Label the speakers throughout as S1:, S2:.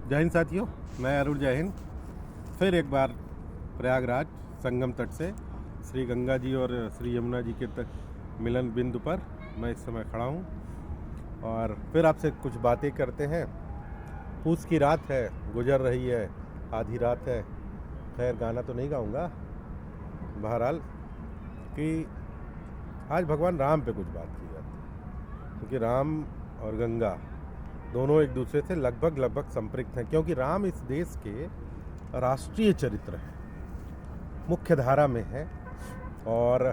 S1: जय हिंद साथियों, मैं अरुण जय हिंद। फिर एक बार प्रयागराज संगम तट से श्री गंगा जी और श्री यमुना जी के तक मिलन बिंदु पर मैं इस समय खड़ा हूँ और फिर आपसे कुछ बातें करते हैं। पूस की रात है, गुजर रही है, आधी रात है। खैर गाना तो नहीं गाऊंगा, बहरहाल कि आज भगवान राम पे कुछ बात की जाती है, क्योंकि राम और गंगा दोनों एक दूसरे से लगभग संपृक्त हैं, क्योंकि राम इस देश के राष्ट्रीय चरित्र हैं, मुख्य धारा में है और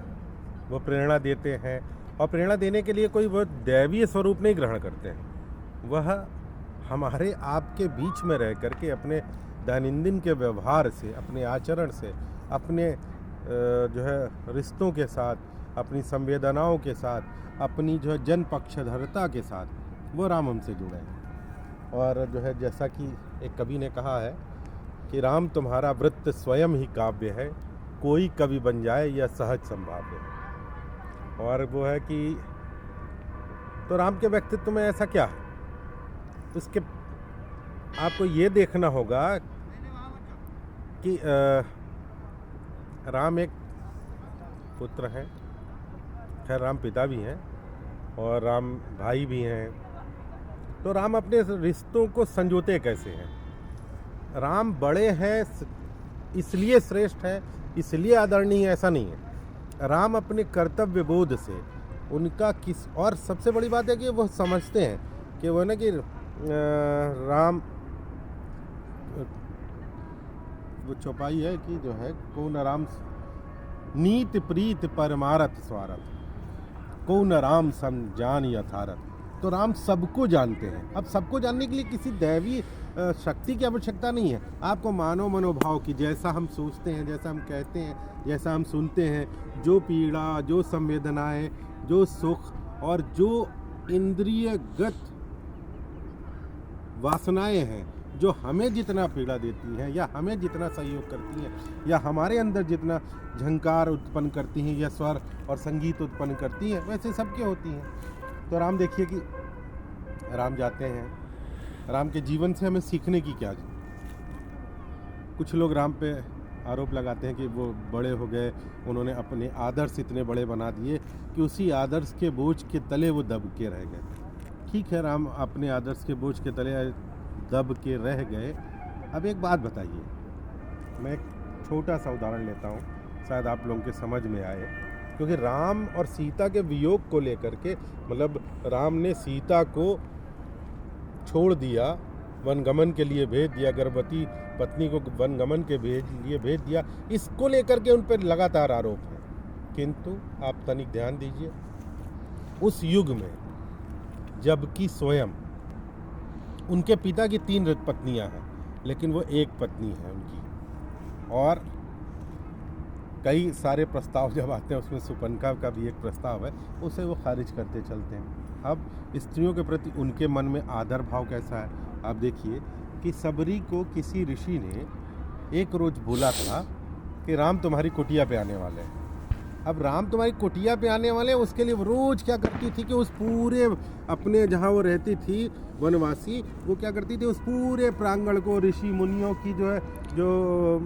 S1: वो प्रेरणा देते हैं। और प्रेरणा देने के लिए कोई वो दैवीय स्वरूप नहीं ग्रहण करते हैं, वह हमारे आपके बीच में रह करके अपने दैनंदिन के व्यवहार से, अपने आचरण से, अपने जो है रिश्तों के साथ, अपनी संवेदनाओं के साथ, अपनी जो है जन पक्षधरता के साथ वो राम हमसे जुड़े हैं। और जो है जैसा कि एक कवि ने कहा है कि राम तुम्हारा वृत्त स्वयं ही काव्य है, कोई कवि बन जाए यह सहज संभाव्य है। और वो है कि तो राम के व्यक्तित्व में ऐसा क्या है, उसके आपको ये देखना होगा कि राम एक पुत्र हैं, खैर राम पिता भी हैं और राम भाई भी हैं। तो राम अपने रिश्तों को संजोते कैसे हैं? राम बड़े हैं इसलिए श्रेष्ठ है, इसलिए आदरणीय, ऐसा नहीं है। राम अपने कर्तव्य बोध से उनका किस, और सबसे बड़ी बात है कि वो समझते हैं कि वो ना कि राम वो चौपाई है कि जो है कौन राम नीत प्रीत परमारथ स्वारथ, कौन राम सम जान यथारथ। तो राम सबको जानते हैं। अब सबको जानने के लिए किसी दैवी शक्ति की आवश्यकता नहीं है। आपको मानव मनोभाव की, जैसा हम सोचते हैं, जैसा हम कहते हैं, जैसा हम सुनते हैं, जो पीड़ा, जो संवेदनाएं, जो सुख और जो इंद्रियगत वासनाएं हैं, जो हमें जितना पीड़ा देती हैं या हमें जितना सहयोग करती हैं या हमारे अंदर जितना झंकार उत्पन्न करती हैं या स्वर और संगीत उत्पन्न करती हैं, वैसे सबके होती हैं। तो राम देखिए कि राम जाते हैं, राम के जीवन से हमें सीखने की क्या। कुछ लोग राम पे आरोप लगाते हैं कि वो बड़े हो गए, उन्होंने अपने आदर्श इतने बड़े बना दिए कि उसी आदर्श के बोझ के तले वो दब के रह गए। ठीक है, राम अपने आदर्श के बोझ के तले दब के रह गए। अब एक बात बताइए, मैं एक छोटा सा उदाहरण लेता हूँ, शायद आप लोगों के समझ में आए। क्योंकि राम और सीता के वियोग को लेकर के, मतलब राम ने सीता को छोड़ दिया, वनगमन के लिए भेज दिया, गर्भवती पत्नी को वनगमन के लिए भेज दिया, इसको लेकर के उन पर लगातार आरोप है। किंतु आप तनिक ध्यान दीजिए, उस युग में जबकि स्वयं उनके पिता की 3 पत्नियां हैं, लेकिन वो एक पत्नी है उनकी। और कई सारे प्रस्ताव जब आते हैं, उसमें सुपनका का भी एक प्रस्ताव है, उसे वो खारिज करते चलते हैं। अब स्त्रियों के प्रति उनके मन में आदर भाव कैसा है, आप देखिए कि सबरी को किसी ऋषि ने एक रोज बोला था कि राम तुम्हारी कुटिया पे आने वाले हैं। अब राम तुम्हारी कुटिया पे आने वाले हैं, उसके लिए वो रोज क्या करती थी कि उस पूरे अपने जहाँ वो रहती थी वनवासी, वो क्या करती थी, उस पूरे प्रांगण को ऋषि मुनियों की जो है, जो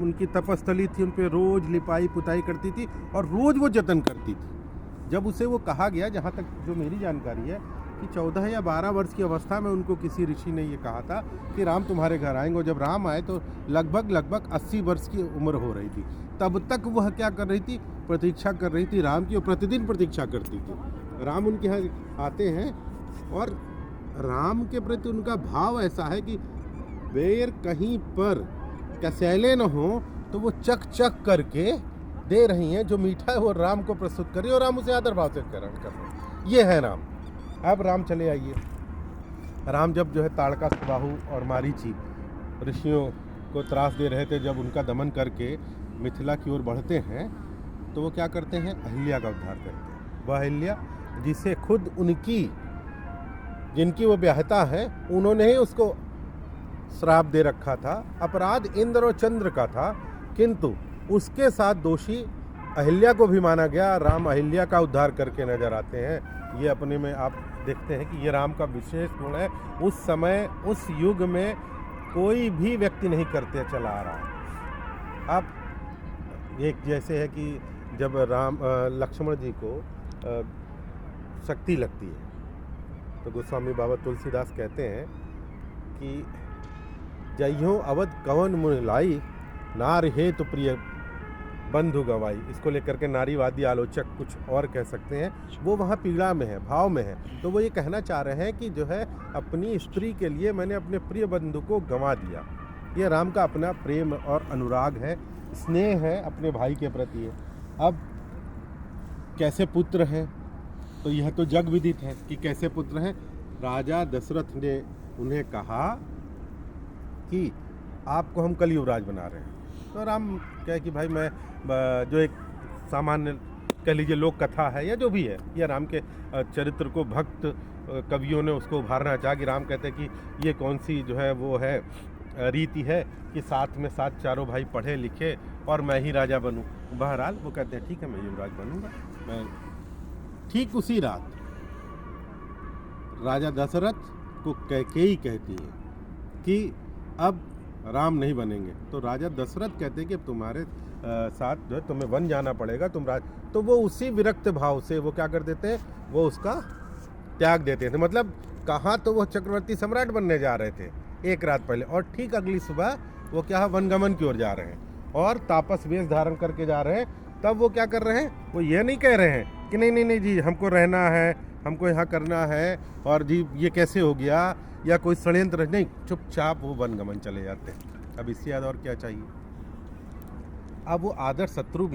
S1: उनकी तपस्थली थी, उन पर रोज लिपाई पुताई करती थी और रोज वो जतन करती थी। जब उसे वो कहा गया, जहाँ तक जो मेरी जानकारी है कि 14 या 12 वर्ष की अवस्था में उनको किसी ऋषि ने ये कहा था कि राम तुम्हारे घर आएंगे। और जब राम आए तो लगभग 80 वर्ष की उम्र हो रही थी। तब तक वह क्या कर रही थी, प्रतीक्षा कर रही थी राम की, और प्रतिदिन प्रतीक्षा करती थी। राम उनके यहाँ आते हैं और राम के प्रति उनका भाव ऐसा है कि बेर कहीं पर कसैले न हो तो वो चक चक करके दे रही हैं, जो मीठा है वो राम को प्रस्तुत कर रही है और राम उसे आदर भाव से ग्रहण कर रहे हैं। ये है राम। अब राम चले आइए, राम जब जो है ताड़का, सुबाहु और मारीची ऋषियों को त्रास दे रहे थे, जब उनका दमन करके मिथिला की ओर बढ़ते हैं, तो वो क्या करते हैं, अहिल्या का उद्धार करते हैं। वह अहिल्या जिसे खुद उनकी, जिनकी वो ब्याहता है, उन्होंने ही उसको श्राप दे रखा था। अपराध इंद्र और चंद्र का था, किंतु उसके साथ दोषी अहिल्या को भी माना गया। राम अहिल्या का उद्धार करके नजर आते हैं। ये अपने में आप देखते हैं कि ये राम का विशेष गुण है। उस समय, उस युग में कोई भी व्यक्ति नहीं करते चला आ रहा है। अब एक जैसे है कि जब लक्ष्मण जी को शक्ति लगती है तो गोस्वामी बाबा तुलसीदास कहते हैं कि जइयों अवध कवन मुनि लाई, नार हे तो प्रिय बंधु गवाई। इसको लेकर के नारीवादी आलोचक कुछ और कह सकते हैं, वो वहाँ पीड़ा में है, भाव में है। तो वो ये कहना चाह रहे हैं कि जो है अपनी स्त्री के लिए मैंने अपने प्रिय बंधु को गंवा दिया। ये राम का अपना प्रेम और अनुराग है, स्नेह है अपने भाई के प्रति है। अब कैसे पुत्र हैं, तो यह तो जग विदित है कि कैसे पुत्र हैं। राजा दशरथ ने उन्हें कहा कि आपको हम कल युवराज बना रहे हैं। तो राम कहे कि भाई मैं जो एक सामान्य कह लीजिए लोक कथा है या जो भी है, या राम के चरित्र को भक्त कवियों ने उसको उभारना चाहा कि राम कहते हैं कि ये कौन सी जो है वो है रीति है कि साथ में साथ चारों भाई पढ़े लिखे और मैं ही राजा बनूं। बहरहाल वो कहते हैं ठीक है मैं युवराज बनूंगा। मैं ठीक उसी रात राजा दशरथ को कैकेयी कहती है कि अब राम नहीं बनेंगे। तो राजा दशरथ कहते हैं कि अब तुम्हारे साथ जो है तुम्हें वन जाना पड़ेगा, तुम तो वो उसी विरक्त भाव से वो क्या कर देते हैं, वो उसका त्याग देते थे। मतलब कहाँ तो वो चक्रवर्ती सम्राट बनने जा रहे थे एक रात पहले, और ठीक अगली सुबह वो क्या है वनगमन की ओर जा रहे हैं और तापस वेश धारण करके जा रहे हैं। तब वो क्या कर रहे हैं, वो ये नहीं कह रहे हैं कि नहीं नहीं जी हमको रहना है, हमको यहाँ करना है और जी ये कैसे हो गया या कोई षड्यंत्र नहीं, चुपचाप वो वनगमन चले जाते हैं। अब इससे ज़्यादा और क्या चाहिए। अब वो आदर्श शत्रु भी